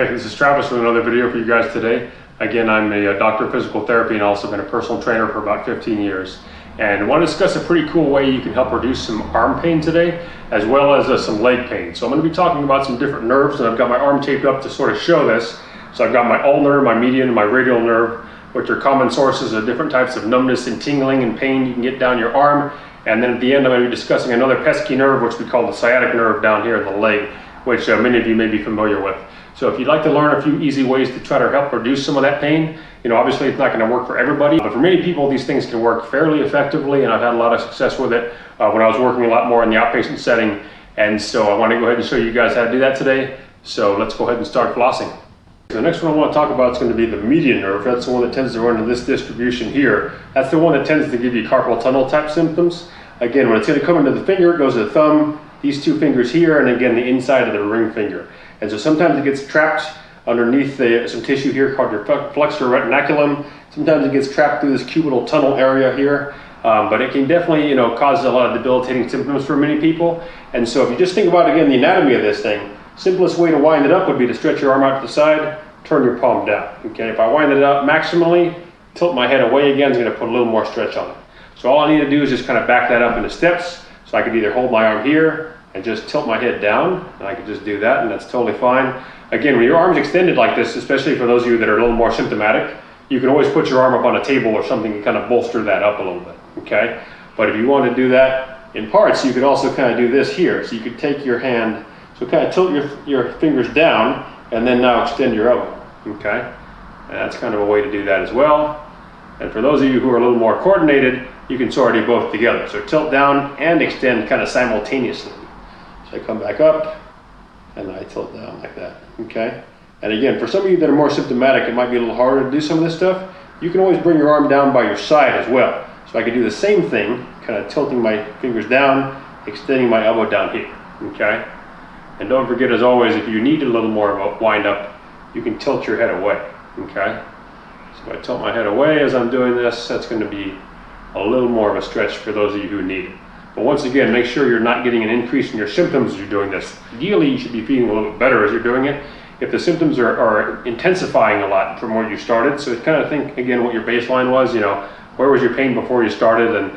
Hey, this is Travis with another video for you guys today. Again, I'm a doctor of physical therapy and also been a personal trainer for about 15 years. And I want to discuss a pretty cool way you can help reduce some arm pain today, as well as some leg pain. So I'm going to be talking about some different nerves, and I've got my arm taped up to sort of show this. So I've got my ulnar, my median, and my radial nerve, which are common sources of different types of numbness and tingling and pain you can get down your arm. And then at the end, I'm going to be discussing another pesky nerve, which we call the sciatic nerve down here in the leg, which many of you may be familiar with. So if you'd like to learn a few easy ways to try to help reduce some of that pain, obviously it's not going to work for everybody, but for many people these things can work fairly effectively, and I've had a lot of success with it when I was working a lot more in the outpatient setting. And so I want to go ahead and show you guys how to do that today. So let's go ahead and start flossing. The next one I want to talk about is going to be the median nerve. That's the one that tends to run in this distribution here. That's the one that tends to give you carpal tunnel type symptoms. Again, when it's going to come into the finger, it goes to the thumb, these two fingers here, and again the inside of the ring finger. And so sometimes it gets trapped underneath some tissue here called your flexor retinaculum. Sometimes it gets trapped through this cubital tunnel area here. But it can definitely cause a lot of debilitating symptoms for many people. And so if you just think about, again, the anatomy of this thing, simplest way to wind it up would be to stretch your arm out to the side, turn your palm down. Okay, if I wind it up maximally, tilt my head away again, it's going to put a little more stretch on it. So all I need to do is just kind of back that up into steps. So I could either hold my arm here and just tilt my head down, and I could just do that, and that's totally fine. Again, when your arm's extended like this, especially for those of you that are a little more symptomatic, you can always put your arm up on a table or something and kind of bolster that up a little bit, okay? But if you want to do that in parts, you could also kind of do this here. So you could take your hand, so kind of tilt your fingers down, and then now extend your elbow, okay? And that's kind of a way to do that as well. And for those of you who are a little more coordinated, you can sort of do both together. So tilt down and extend kind of simultaneously. So I come back up and I tilt down like that, okay? And again, for some of you that are more symptomatic, it might be a little harder to do some of this stuff. You can always bring your arm down by your side as well. So I can do the same thing, kind of tilting my fingers down, extending my elbow down here, okay? And don't forget, as always, if you need a little more of a wind up, you can tilt your head away, okay? So I tilt my head away as I'm doing this. That's going to be a little more of a stretch for those of you who need it. But once again, make sure you're not getting an increase in your symptoms as you're doing this. Ideally, you should be feeling a little bit better as you're doing it. If the symptoms are intensifying a lot from where you started, so kind of think again what your baseline was, where was your pain before you started, and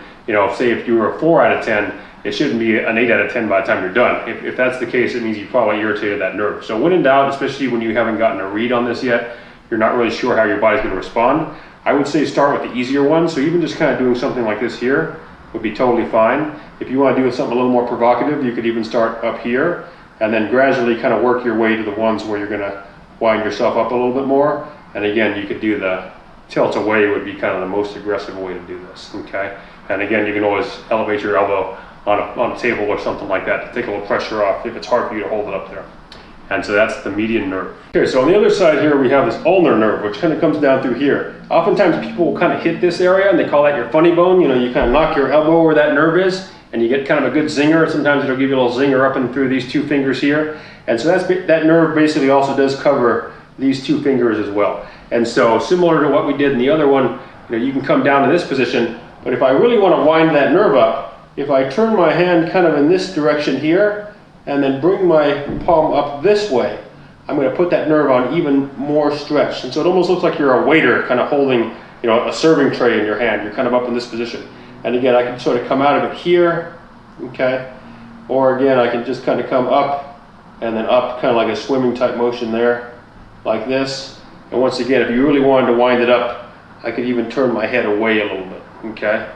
say if you were a 4 out of 10, it shouldn't be an 8 out of 10 by the time you're done. If that's the case, it means you probably irritated that nerve. So when in doubt, especially when you haven't gotten a read on this yet, you're not really sure how your body's going to respond, I would say start with the easier one. So even just kind of doing something like this here would be totally fine. If you want to do something a little more provocative, you could even start up here and then gradually kind of work your way to the ones where you're going to wind yourself up a little bit more. And again, you could do the tilt away would be kind of the most aggressive way to do this, okay? And again, you can always elevate your elbow on a table or something like that to take a little pressure off if it's hard for you to hold it up there. And so that's the median nerve. Okay, so on the other side here, we have this ulnar nerve, which kind of comes down through here. Oftentimes people will kind of hit this area, and they call that your funny bone. You kind of knock your elbow where that nerve is, and you get kind of a good zinger. Sometimes it'll give you a little zinger up and through these two fingers here. And so that nerve basically also does cover these two fingers as well. And so similar to what we did in the other one, you can come down to this position, but if I really want to wind that nerve up, if I turn my hand kind of in this direction here, and then bring my palm up this way, I'm going to put that nerve on even more stretch. And so it almost looks like you're a waiter kind of holding a serving tray in your hand. You're kind of up in this position. And again, I can sort of come out of it here, okay? Or again, I can just kind of come up and then up, kind of like a swimming type motion there, like this. And once again, if you really wanted to wind it up, I could even turn my head away a little bit, okay?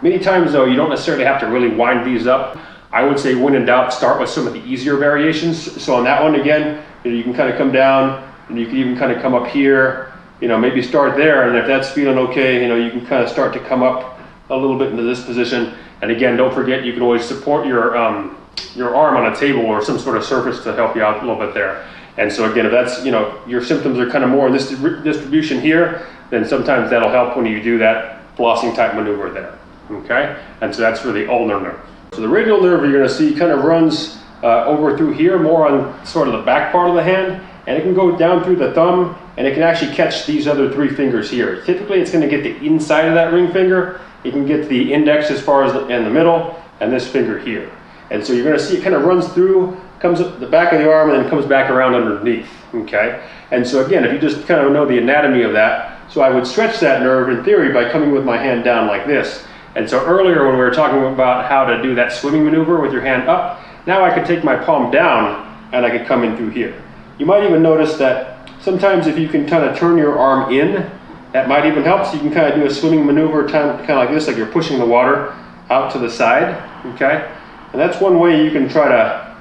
Many times though, you don't necessarily have to really wind these up. I would say when in doubt, start with some of the easier variations. So on that one again, you can kind of come down, and you can even kind of come up here, maybe start there, and if that's feeling okay, you can kind of start to come up a little bit into this position. And again, don't forget, you can always support your arm on a table or some sort of surface to help you out a little bit there. And so again, if that's, your symptoms are kind of more in this distribution here, then sometimes that'll help when you do that flossing type maneuver there, okay? And so that's for the ulnar nerve. So the radial nerve you're going to see kind of runs over through here, more on sort of the back part of the hand, and it can go down through the thumb, and it can actually catch these other three fingers here. Typically it's going to get the inside of that ring finger. It can get the index as far as in the middle, and this finger here. And so you're going to see it kind of runs through, comes up the back of the arm, and then comes back around underneath, okay? And so again, if you just kind of know the anatomy of that, so I would stretch that nerve in theory by coming with my hand down like this. And so earlier when we were talking about how to do that swimming maneuver with your hand up, now I could take my palm down and I could come in through here. You might even notice that sometimes if you can kind of turn your arm in, that might even help. So you can kind of do a swimming maneuver kind of like this, like you're pushing the water out to the side, okay? And that's one way you can try to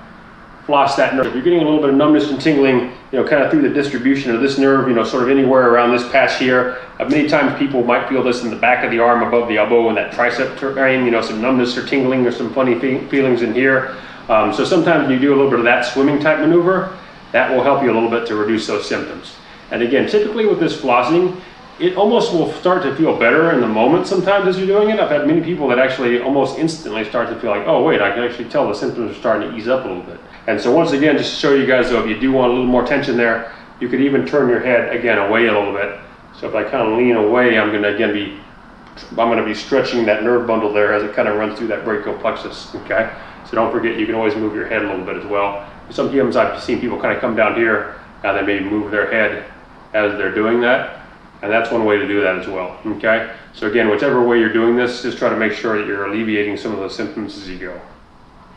floss that nerve. If you're getting a little bit of numbness and tingling, you know, kind of through the distribution of this nerve, you know, sort of anywhere around this patch here. Many times people might feel this in the back of the arm above the elbow and that tricep terrain, you know, some numbness or tingling or some funny feelings in here. So sometimes when you do a little bit of that swimming type maneuver, that will help you a little bit to reduce those symptoms. And again, typically with this flossing, it almost will start to feel better in the moment sometimes as you're doing it. I've had many people that actually almost instantly start to feel like, oh wait, I can actually tell the symptoms are starting to ease up a little bit. And so once again, just to show you guys though, if you do want a little more tension there, you could even turn your head again away a little bit. So if I kind of lean away, I'm gonna be stretching that nerve bundle there as it kind of runs through that brachial plexus, okay? So don't forget, you can always move your head a little bit as well. Sometimes I've seen people kind of come down here and they maybe move their head as they're doing that. And that's one way to do that as well, okay? So again, whichever way you're doing this, just try to make sure that you're alleviating some of those symptoms as you go.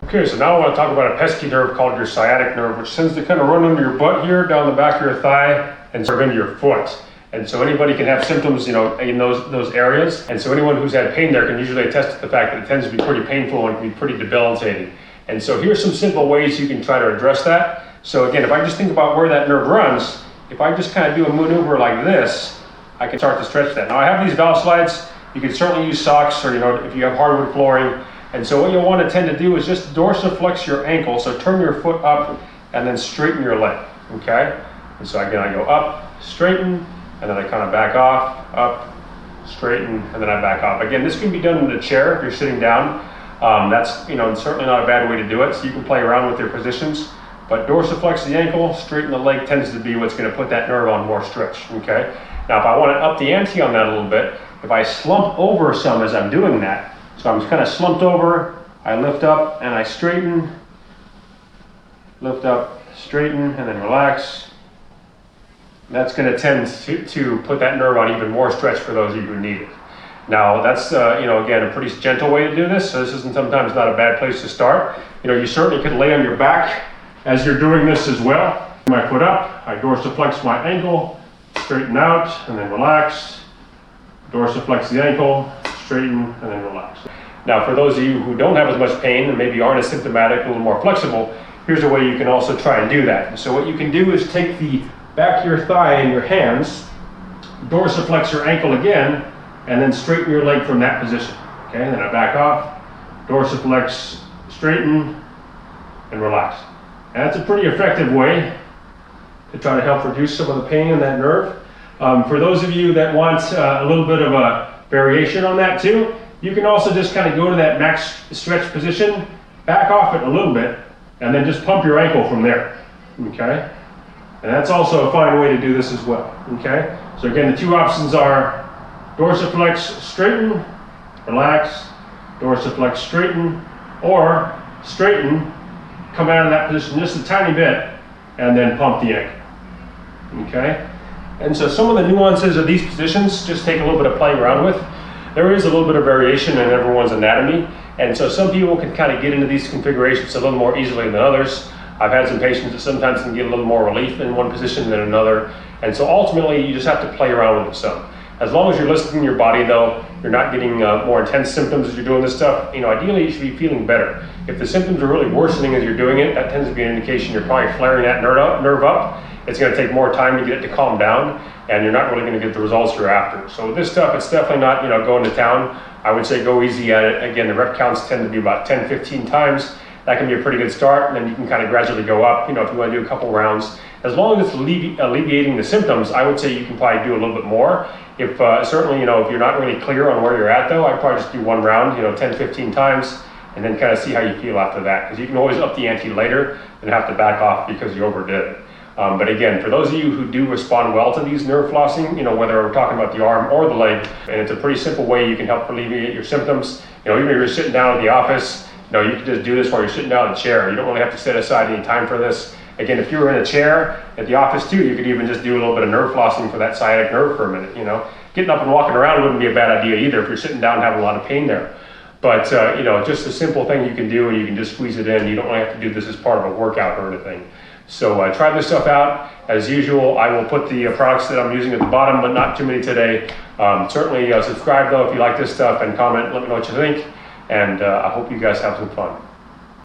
Okay, so now I want to talk about a pesky nerve called your sciatic nerve, which tends to kind of run under your butt here, down the back of your thigh, and sort of into your foot. And so anybody can have symptoms, you know, in those areas. And so anyone who's had pain there can usually attest to the fact that it tends to be pretty painful and can be pretty debilitating. And so here's some simple ways you can try to address that. So again, if I just think about where that nerve runs, if I just kind of do a maneuver like this, I can start to stretch that. Now I have these valve slides. You can certainly use socks, or you know, if you have hardwood flooring. And so what you'll want to tend to do is just dorsiflex your ankle. So turn your foot up and then straighten your leg, okay? And so again, I go up, straighten, and then I kind of back off, up, straighten, and then I back off. Again, this can be done in a chair if you're sitting down. That's, you know, certainly not a bad way to do it. So you can play around with your positions. But dorsiflex the ankle, straighten the leg tends to be what's going to put that nerve on more stretch, okay? Now, if I want to up the ante on that a little bit, if I slump over some as I'm doing that, so I'm just kind of slumped over, I lift up and I straighten, lift up, straighten, and then relax. That's going to tend to put that nerve on even more stretch for those of you who need it. Now, that's, you know, again, a pretty gentle way to do this, so this isn't sometimes not a bad place to start. You know, you certainly could lay on your back as you're doing this as well. My foot up, I dorsiflex my ankle, straighten out, and then relax. Dorsiflex the ankle, straighten, and then relax. Now, for those of you who don't have as much pain and maybe aren't as symptomatic, a little more flexible, here's a way you can also try and do that. So what you can do is take the back of your thigh in your hands, dorsiflex your ankle again, and then straighten your leg from that position. Okay, and then I back off, dorsiflex, straighten, and relax. And that's a pretty effective way to try to help reduce some of the pain in that nerve. For those of you that want a little bit of a variation on that too, you can also just kind of go to that max stretch position, back off it a little bit, and then just pump your ankle from there, okay? And that's also a fine way to do this as well, okay? So again, the two options are dorsiflex, straighten, relax, dorsiflex, straighten, or straighten, come out of that position just a tiny bit, and then pump the ankle, okay? And so some of the nuances of these positions just take a little bit of playing around with. There is a little bit of variation in everyone's anatomy, and so some people can kind of get into these configurations a little more easily than others. I've had some patients that sometimes can get a little more relief in one position than another, and so ultimately you just have to play around with it some. As long as you're listening to your body though, you're not getting more intense symptoms as you're doing this stuff, you know, ideally you should be feeling better. If the symptoms are really worsening as you're doing it, that tends to be an indication you're probably flaring that nerve up. It's going to take more time to get it to calm down, and you're not really going to get the results you're after. So with this stuff, it's definitely not, you know, going to town. I would say go easy at it. Again, the rep counts tend to be about 10, 15 times. That can be a pretty good start, and then you can kind of gradually go up, you know, if you want to do a couple rounds. As long as it's alleviating the symptoms, I would say you can probably do a little bit more. If certainly, you know, if you're not really clear on where you're at though, I'd probably just do one round, you know, 10, 15 times, and then kind of see how you feel after that. Because you can always up the ante later and have to back off because you overdid it. But again, for those of you who do respond well to these nerve flossing, you know, whether we're talking about the arm or the leg, and it's a pretty simple way you can help alleviate your symptoms. You know, even if you're sitting down at the office, you know, you can just do this while you're sitting down in a chair. You don't really have to set aside any time for this. Again, if you were in a chair at the office too, you could even just do a little bit of nerve flossing for that sciatic nerve for a minute. You know, getting up and walking around wouldn't be a bad idea either if you're sitting down and having a lot of pain there. But you know, just a simple thing you can do, and you can just squeeze it in. You don't really have to do this as part of a workout or anything. So try this stuff out. As usual, I will put the products that I'm using at the bottom, but not too many today. Certainly subscribe though if you like this stuff, and comment. Let me know what you think. And I hope you guys have some fun.